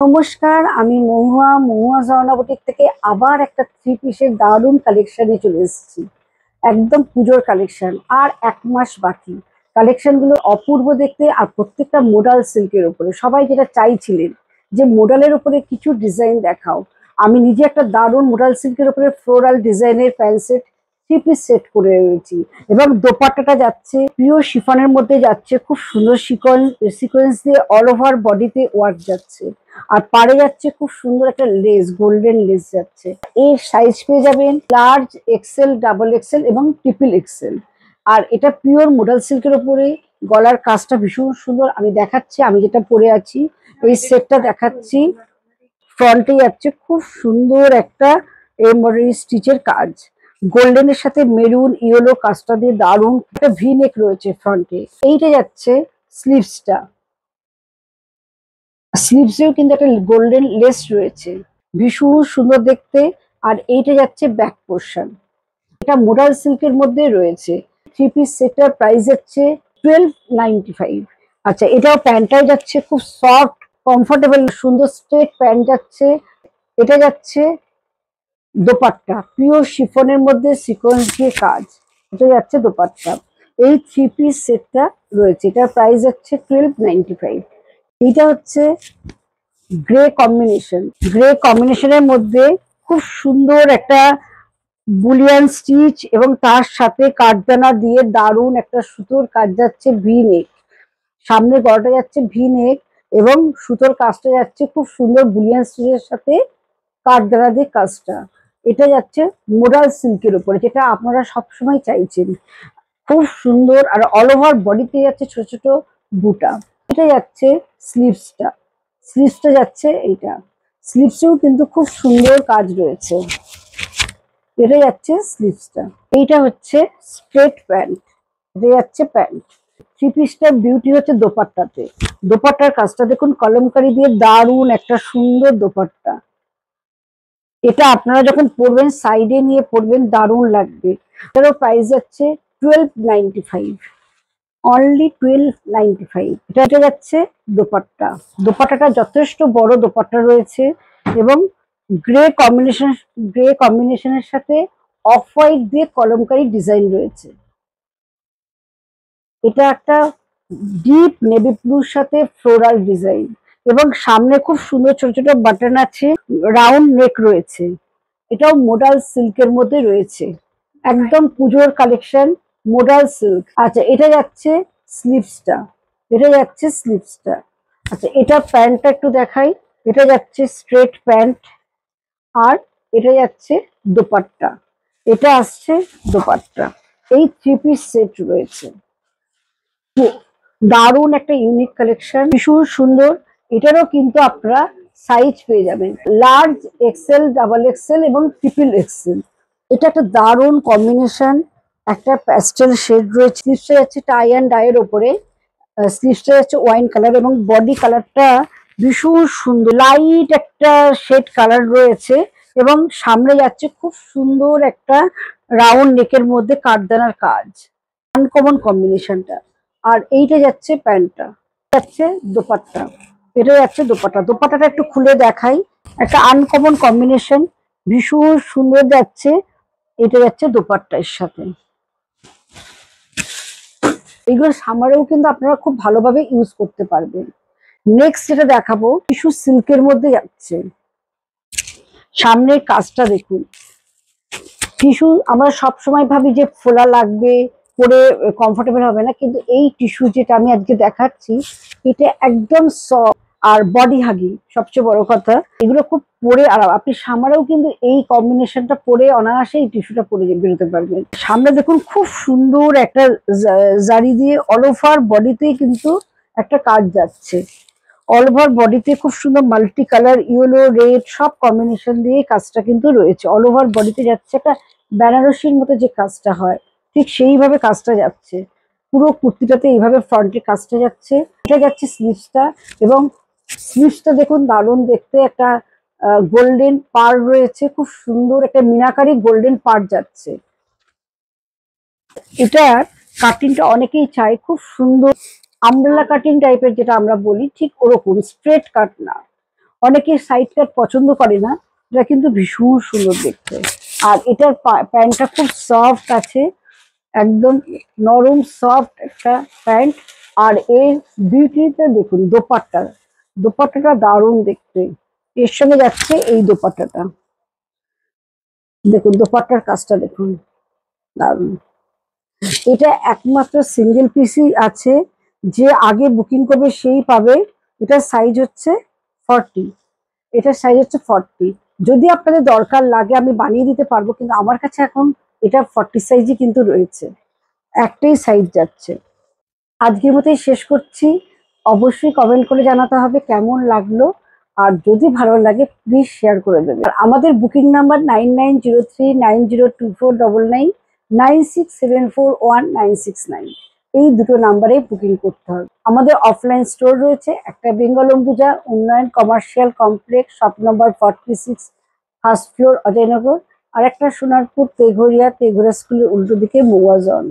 নমস্কার, আমি মহুয়া ঝর্ণা বুটিক থেকে আবার একটা থ্রি পিসের দারুণ কালেকশনে চলে এসেছি। একদম পুজোর কালেকশন, আর 1 মাস বাকি। কালেকশনগুলো অপূর্ব দেখতে, আর প্রত্যেকটা মোডাল সিল্কের উপরে। সবাই যেটা চাইছিলেন যে মোডালের উপরে কিছু ডিজাইন দেখাও, আমি নিজে একটা দারুণ মোডাল সিল্কের উপরে ফ্লোরাল ডিজাইনের pant set three piece set করে রয়েছি। এবং দোপাট্টাটা যাচ্ছে পিওর শিফনের মধ্যে, যাচ্ছে খুব সুন্দর সিকোয়েন্স দিয়ে অল ওভার বডিতে ওয়ার্ক যাচ্ছে। আর পাড়ে যাচ্ছে খুব সুন্দর একটা লেস, গোল্ডেন লেস যাচ্ছে। এর সাইজ পেয়ে যাবেন লার্জ, এক্সেল, ডাবল এক্সেল এবং ট্রিপল এক্সেল। আর এটা পিওর মোডাল সিল্কের উপরে। গলার কাজটা ভীষণ সুন্দর, আমি দেখাচ্ছি। আমি যেটা পরে আছি এই সেটটা দেখাচ্ছি। ফ্রন্টে যাচ্ছে খুব সুন্দর একটা এমব্রয়ডারি স্টিচের কাজ, গোল্ডেনের সাথে মেরুন ইয়েলো কাজটা দিয়ে দারুণ একটা ভি নেক রয়েছে ফ্রন্টে। এইটা যাচ্ছে স্লিভসটা, স্লিভসেও কিন্তু একটা গোল্ডেন লেস রয়েছে, ভীষণ সুন্দর দেখতে। আর এইটা যাচ্ছে ব্যাক পোর্শন, এটা মোডাল সিল্কের মধ্যে রয়েছে। থ্রি পিস সেটার প্রাইস যাচ্ছে 1295। আচ্ছা, এটাও প্যান্টটাও যাচ্ছে খুব সফট, কমফোর্টেবল, সুন্দর স্ট্রেট প্যান্ট যাচ্ছে। এটা যাচ্ছে দোপাট্টা, পিওর শিফনের মধ্যে সিকোয়েন্স দিয়ে কাজ। এটা যাচ্ছে দোপাট্টা। এই থ্রি পিস সেটটা রয়েছে, এটার প্রাইস যাচ্ছে 1295। এইটা হচ্ছে গ্রে কম্বিনেশন, গ্রে কম্বিনেশনের মধ্যে খুব সুন্দর একটা বুলিয়ান স্টিচ এবং তার সাথে কাঠদানা দিয়ে দারুণ একটা সুতোর কাজ যাচ্ছে ভি নেক। সামনে গলাটা যাচ্ছে ভি নেক এবং সুতোর কাজটা যাচ্ছে খুব সুন্দর বুলিয়ান স্টিচের সাথে কাঠদানা দিয়ে কাজটা। এটা যাচ্ছে মোডাল সিল্কের উপরে, যেটা আপনারা সবসময় চাইছেন। খুব সুন্দর, আর অল ওভার বডিতে যাচ্ছে ছোট ছোট বুটা। এটা যাচ্ছে স্লিভসটা, স্লিভসটা যাচ্ছে এইটা। স্লিভসেও কিন্তু খুব সুন্দর কাজ রয়েছে। এটা যাচ্ছে স্লিভসটা। এইটা হচ্ছে স্ট্রেট প্যান্ট, এটা যাচ্ছে প্যান্ট। থ্রি পিসটার বিউটি হচ্ছে দোপাট্টাতে। দোপাট্টার কাজটা দেখুন, কলমকারি দিয়ে দারুণ একটা সুন্দর দোপাট্টা। এটা আপনারা যখন পরবেন, সাইডে নিয়ে পরবেন, দারুণ লাগবে। এটারও প্রাইস যাচ্ছে 1295, অনলি 1295। এটা যাচ্ছে দোপাট্টা। দোপাট্টাটা যথেষ্ট বড় দোপাট্টা রয়েছে এবং গ্রে কম্বিনেশন, গ্রে কম্বিনেশনের সাথে অফ হোয়াইট দিয়ে কলমকারি ডিজাইন রয়েছে। এটা একটা ডিপ নেভি ব্লুর সাথে ফ্লোরাল ডিজাইন, এবং সামনে খুব সুন্দর ছোট ছোট বাটন আছে, রাউন্ড নেক রয়েছে। এটাও মোডাল সিল্কের মধ্যে রয়েছে, একদম পুজোর কালেকশন, মোডাল সিল্ক। আচ্ছা, এটা যাচ্ছে স্লিভসটা, এটা যাচ্ছে স্লিভসটা। আচ্ছা, এটা প্যান্টটা একটু দেখাই। এটা যাচ্ছে স্ট্রেট প্যান্ট, আর এটা যাচ্ছে দোপাট্টা। এটা আসছে দোপাট্টা। এই থ্রি পিস সেট রয়েছে, দারুণ একটা ইউনিক কালেকশন, ভীষণ সুন্দর। এটারও কিন্তু আপনারা সাইজ পেয়ে যাবেন লার্জ, এক্সেল, ডাবল এক্সেল এবং ট্রিপল এক্সেল। এটা একটা দারুণ কম্বিনেশন, একটা প্যাস্টেল শেড রয়েছে। স্লিভসটা যাচ্ছে টাই অ্যান্ড ডাই এর ওপরে, স্লিভসটা যাচ্ছে ওয়াইন কালার এবং বডি কালারটা ভীষণ সুন্দর, লাইট একটা শেড কালার রয়েছে। এবং সামনে যাচ্ছে খুব সুন্দর একটা রাউন্ড নেকের মধ্যে কাঠদানার কাজ, আনকমন কম্বিনেশনটা। আর এইটা যাচ্ছে প্যান্টটা, যাচ্ছে দোপাট্টা। এটা যাচ্ছে দোপাট্টা। দোপাট্টাটা একটু খুলে দেখাই, একটা আনকমন কম্বিনেশন, ভীষণ সুন্দর যাচ্ছে। এটা যাচ্ছে দোপাট্টার সাথে। এগুলো সামারেও কিন্তু আপনারা খুব ভালোভাবে ইউজ করতে পারবেন। নেক্সট যেটা দেখাবো, টিস্যু সিল্কের মধ্যে যাচ্ছে। সামনের কাজটা দেখুন, টিস্যু আমরা সবসময় ভাবি যে ফোলা লাগবে, পরে কমফোর্টেবল হবে না, কিন্তু এই টিস্যু যেটা আমি আজকে দেখাচ্ছি, এটা একদম সফট আর বডি হাগি। সবচেয়ে বড় কথা, এগুলো খুব পরে আরাম। আপনি সামারেও কিন্তু এই কম্বিনেশনটা পরে অনায়াসে এই টিস্যুটা পরে বেরোতে পারবেন। সামনে দেখুন খুব সুন্দর একটা জারি দিয়ে অল ওভার বডিতে কিন্তু একটা কাজ যাচ্ছে। অল ওভার বডিতে খুব সুন্দর মাল্টি কালার, ইয়েলো, রেড সব কম্বিনেশন দিয়ে কাজটা কিন্তু রয়েছে। অল ওভার বডিতে যাচ্ছে একটা বেনারসির মতো যে কাজটা হয়, ঠিক সেইভাবে কাজটা যাচ্ছে। পুরো কুর্তিটাতে এইভাবে ফ্রন্টে কাজটা যাচ্ছে। এটা যাচ্ছে স্লিভসটা, এবং স্লিভসটা দেখুন দারুণ দেখতে, একটা গোল্ডেন পার রয়েছে, খুব সুন্দর একটা মিনাকারি গোল্ডেন পার যাচ্ছে। এটার কাটিংটা অনেকেই চায়, খুব সুন্দর আমব্রেলা কাটিং টাইপের, যেটা আমরা বলি ঠিক ওরকম, স্ট্রেট কাট না, অনেকে সাইড কাট পছন্দ করে না, এটা কিন্তু ভীষণ সুন্দর দেখতে। আর এটার প্যান্টটা খুব সফট আছে, একদম নরম সফট একটা প্যান্ট। আর এর বিউটিটা দেখুন, দোপাট্টাটা দারুণ দেখতে। এর সঙ্গে যাচ্ছে এই দোপাট্টাটা, দেখুন দোপাট্টার কাজটা দেখুন, দারুণ। এটা একমাত্র সিঙ্গেল পিসই আছে, যে আগে বুকিং করবে সেই পাবে। এটার সাইজ হচ্ছে 40, এটার সাইজ হচ্ছে 40। যদি আপনাদের দরকার লাগে আমি বানিয়ে দিতে পারবো, কিন্তু আমার কাছে এখন এটা 40 সাইজই কিন্তু রয়েছে, একটাই সাইজ যাচ্ছে। আজকের মতোই শেষ করছি। অবশ্যই কমেন্ট করে জানাতে হবে কেমন লাগলো, আর যদি ভালো লাগে প্লিজ শেয়ার করে দেবে। আর আমাদের বুকিং নাম্বার 9903902499, 96741969। এই দুটো নাম্বারে বুকিং করতে হবে। আমাদের অফলাইন স্টোর রয়েছে, একটা Bengal Ambuja Unnayan commercial complex, shop number 46, first floor, Ajaynagar. আর একটা সোনারপুর তেঘরিয়া স্কুলের উল্টো দিকে মৌয়া জওয়ান।